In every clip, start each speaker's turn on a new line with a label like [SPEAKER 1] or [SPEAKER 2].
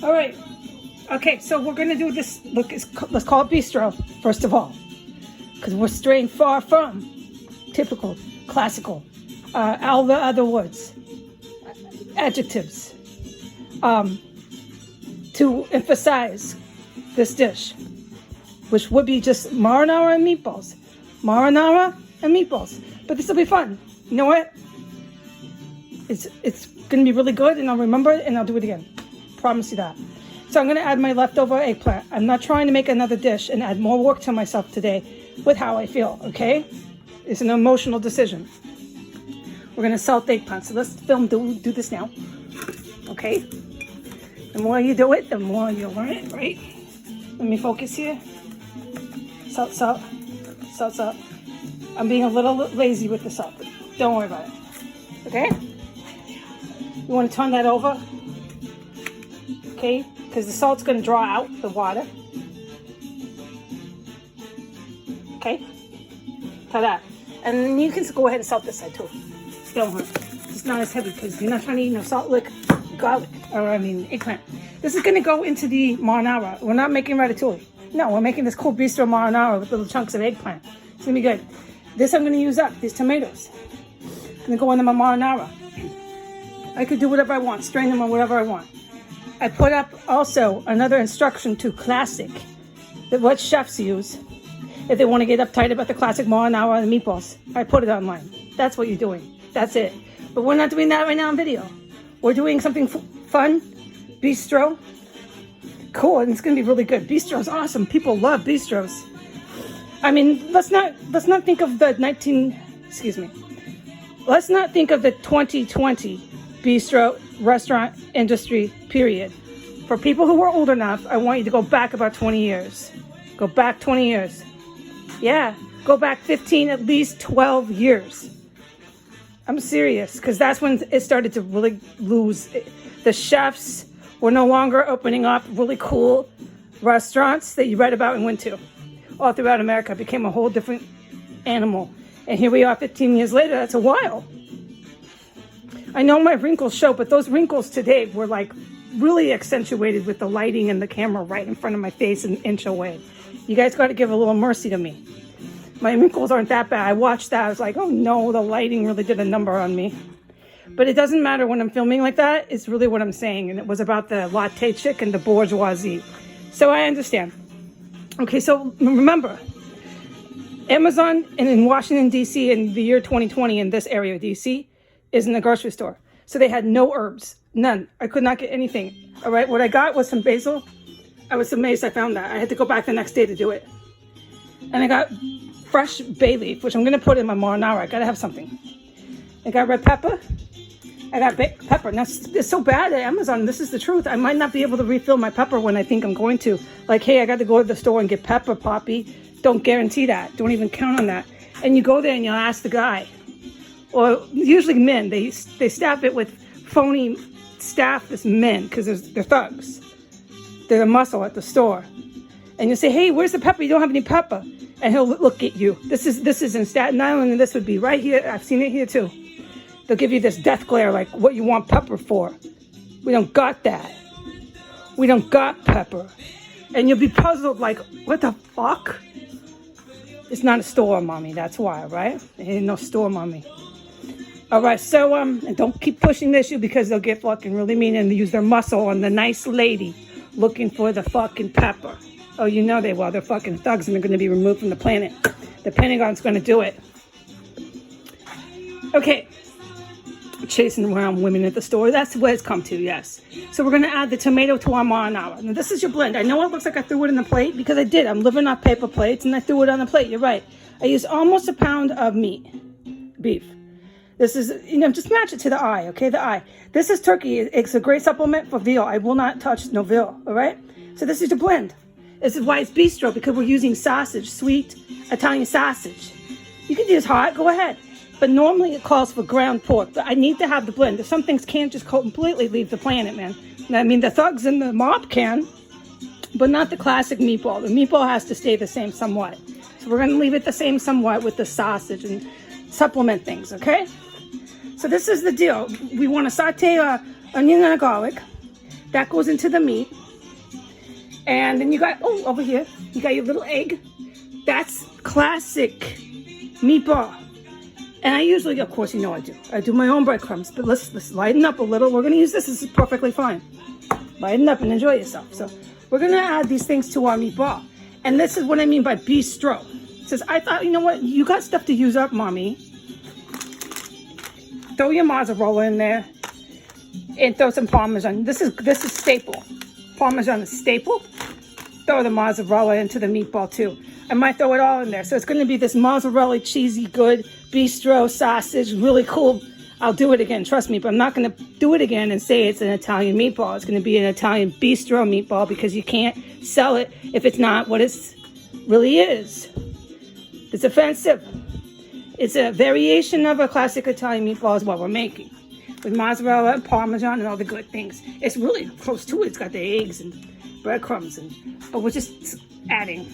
[SPEAKER 1] All right. Okay, so we're gonna do this. Look, let's call it Bistro first of all, because we're straying far from typical, classical, all the other words, adjectives, to emphasize this dish, which would be just marinara and meatballs. Marinara and meatballs. But this will be fun. You know what? It's gonna be really good, and I'll remember it, and I'll do it again. Promise you that. So I'm gonna add my leftover eggplant. I'm not trying to make another dish and add more work to myself today with how I feel, okay? It's an emotional decision. We're gonna salt the eggplant. So let's do this now, okay? The more you do it, the more you'll learn it, right? Let me focus here. Salt, salt, salt, salt. I'm being a little lazy with the salt, but don't worry about it, okay? You wanna turn that over, okay? Because the salt's gonna draw out the water. Okay? Ta-da. And then you can go ahead and salt this side too. Don't hurt. It's not as heavy because you're not trying to eat no salt lick garlic, or eggplant. This is gonna go into the marinara. We're not making ratatouille. No, we're making this cool bistro marinara with little chunks of eggplant. It's gonna be good. This I'm gonna use up, these tomatoes. Gonna go into my marinara. I could do whatever I want, strain them or whatever I want. I put up also another instruction to classic, that what chefs use if they want to get uptight about the classic marinara and meatballs. I put it online. That's what you're doing. That's it. But we're not doing that right now on video. We're doing something fun, bistro. Cool, and it's gonna be really good. Bistro's awesome. People love bistros. I mean, let's not think of the let's not think of the 2020 bistro restaurant industry, period. For people who are old enough, I want you to go back about 20 years. Go back 20 years. Yeah, go back 15, at least 12 years. I'm serious, because that's when it started to really lose. The chefs were no longer opening up really cool restaurants that you read about and went to. All throughout America, it became a whole different animal. And here we are 15 years later. That's a while. I know my wrinkles show, but those wrinkles today were like really accentuated with the lighting and the camera right in front of my face an inch away. You guys got to give a little mercy to me. My wrinkles aren't that bad. I watched that. I was like, oh no, the lighting really did a number on me. But it doesn't matter when I'm filming like that. It's really what I'm saying. And it was about the latte chick and the bourgeoisie. So I understand. Okay, so remember, Amazon in Washington, D.C. in the year 2020 in this area of D.C. is in the grocery store. So they had no herbs, none. I could not get anything. All right, what I got was some basil. I was amazed I found that. I had to go back the next day to do it. And I got fresh bay leaf, which I'm gonna put in my marinara. I gotta have something. I got red pepper. I got pepper. Now, it's so bad at Amazon. This is the truth. I might not be able to refill my pepper when I think I'm going to. Like, hey, I got to go to the store and get pepper, Poppy. Don't guarantee that. Don't even count on that. And you go there and you'll ask the guy. Or usually men, they staff it with phony staff as men because they're thugs. They're the muscle at the store. And you say, hey, where's the pepper? You don't have any pepper. And he'll look at you. This is in Staten Island, and this would be right here. I've seen it here too. They'll give you this death glare like, what you want pepper for? We don't got that. We don't got pepper. And you'll be puzzled like, what the fuck? It's not a store, mommy. That's why, right? It ain't no store, mommy. All right, so and don't keep pushing the issue because they'll get fucking really mean and use their muscle on the nice lady looking for the fucking pepper. Oh, you know they will. They're fucking thugs and they're going to be removed from the planet. The Pentagon's going to do it. Okay. Chasing around women at the store. That's what it's come to, yes. So we're going to add the tomato to our marinara. Now, this is your blend. I know it looks like I threw it in the plate because I did. I'm living off paper plates and I threw it on the plate. You're right. I used almost a pound of beef. This is, just match it to the eye, okay? The eye. This is turkey. It's a great supplement for veal. I will not touch no veal, all right? So this is your blend. This is why it's bistro, because we're using sausage, sweet Italian sausage. You can use hot, go ahead. But normally it calls for ground pork. But I need to have the blend. Some things can't just completely leave the planet, man. I mean, the thugs in the mob can, but not the classic meatball. The meatball has to stay the same somewhat. So we're going to leave it the same somewhat with the sausage and supplement things, okay? So this is the deal. We want to saute onion and garlic. That goes into the meat. And then you got, oh, over here, you got your little egg. That's classic meatball. And I usually, of course, you know I do my own breadcrumbs. But let's lighten up a little. We're going to use this. This is perfectly fine. Lighten up and enjoy yourself. So we're going to add these things to our meatball. And this is what I mean by bistro. It says, I thought, you know what? You got stuff to use up, mommy. Throw your mozzarella in there. And throw some Parmesan. This is staple. Parmesan is staple. Throw the mozzarella into the meatball too. I might throw it all in there. So it's going to be this mozzarella, cheesy, good bistro sausage, really cool. I'll do it again, trust me, but I'm not going to do it again and say it's an Italian meatball. It's going to be an Italian bistro meatball because you can't sell it if it's not what it really is. It's offensive. It's a variation of a classic Italian meatball is what we're making. With mozzarella and Parmesan and all the good things. It's really close to it. It's got the eggs and breadcrumbs, but we're just adding.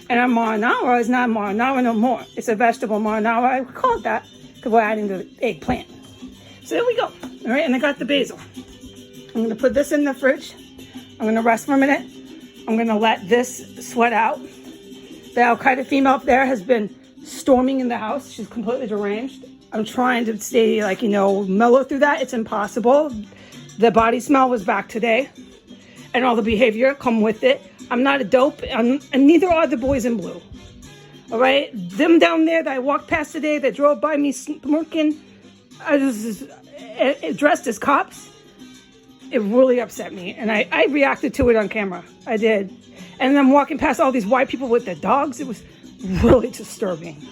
[SPEAKER 1] And our marinara is not marinara no more. It's a vegetable marinara. I call it that because we're adding the eggplant. So there we go. All right, and I got the basil. I'm going to put this in the fridge. I'm going to rest for a minute. I'm going to let this sweat out. The Al-Qaeda female up there has been storming in the house. She's completely deranged. I'm trying to stay, like, you know, mellow through that. It's impossible. The body smell was back today. And all the behavior come with it. I'm not a dope. And neither are the boys in blue. All right? Them down there that I walked past today that drove by me smirking, dressed as cops. It really upset me. And I reacted to it on camera. I did. And I'm walking past all these white people with their dogs. It was really disturbing.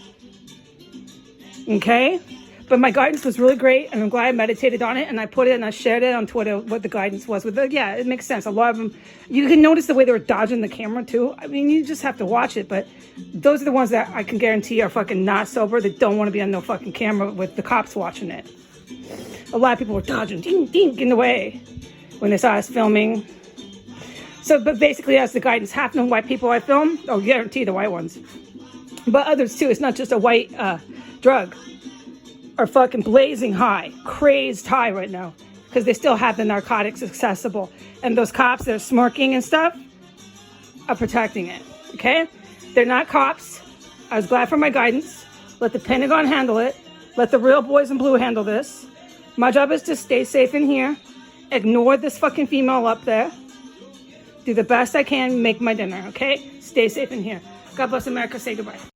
[SPEAKER 1] Okay, but my guidance was really great, and I'm glad I meditated on it, and I put it and I shared it on Twitter what the guidance was. Yeah, it makes sense. A lot of them, you can notice the way they were dodging the camera too. I mean, you just have to watch it, but those are the ones that I can guarantee are fucking not sober, that don't want to be on no fucking camera with the cops watching it. A lot of people were dodging, ding, ding, in the way when they saw us filming. So, but basically, as the guidance, half the white people I film, I'll guarantee the white ones, but others too. It's not just a white drug, are fucking blazing high, crazed high right now, because they still have the narcotics accessible. And those cops that are smirking and stuff are protecting it, okay? They're not cops. I was glad for my guidance. Let the Pentagon handle it. Let the real boys in blue handle this. My job is to stay safe in here. Ignore this fucking female up there. Do the best I can, make my dinner, okay? Stay safe in here. God bless America. Say goodbye.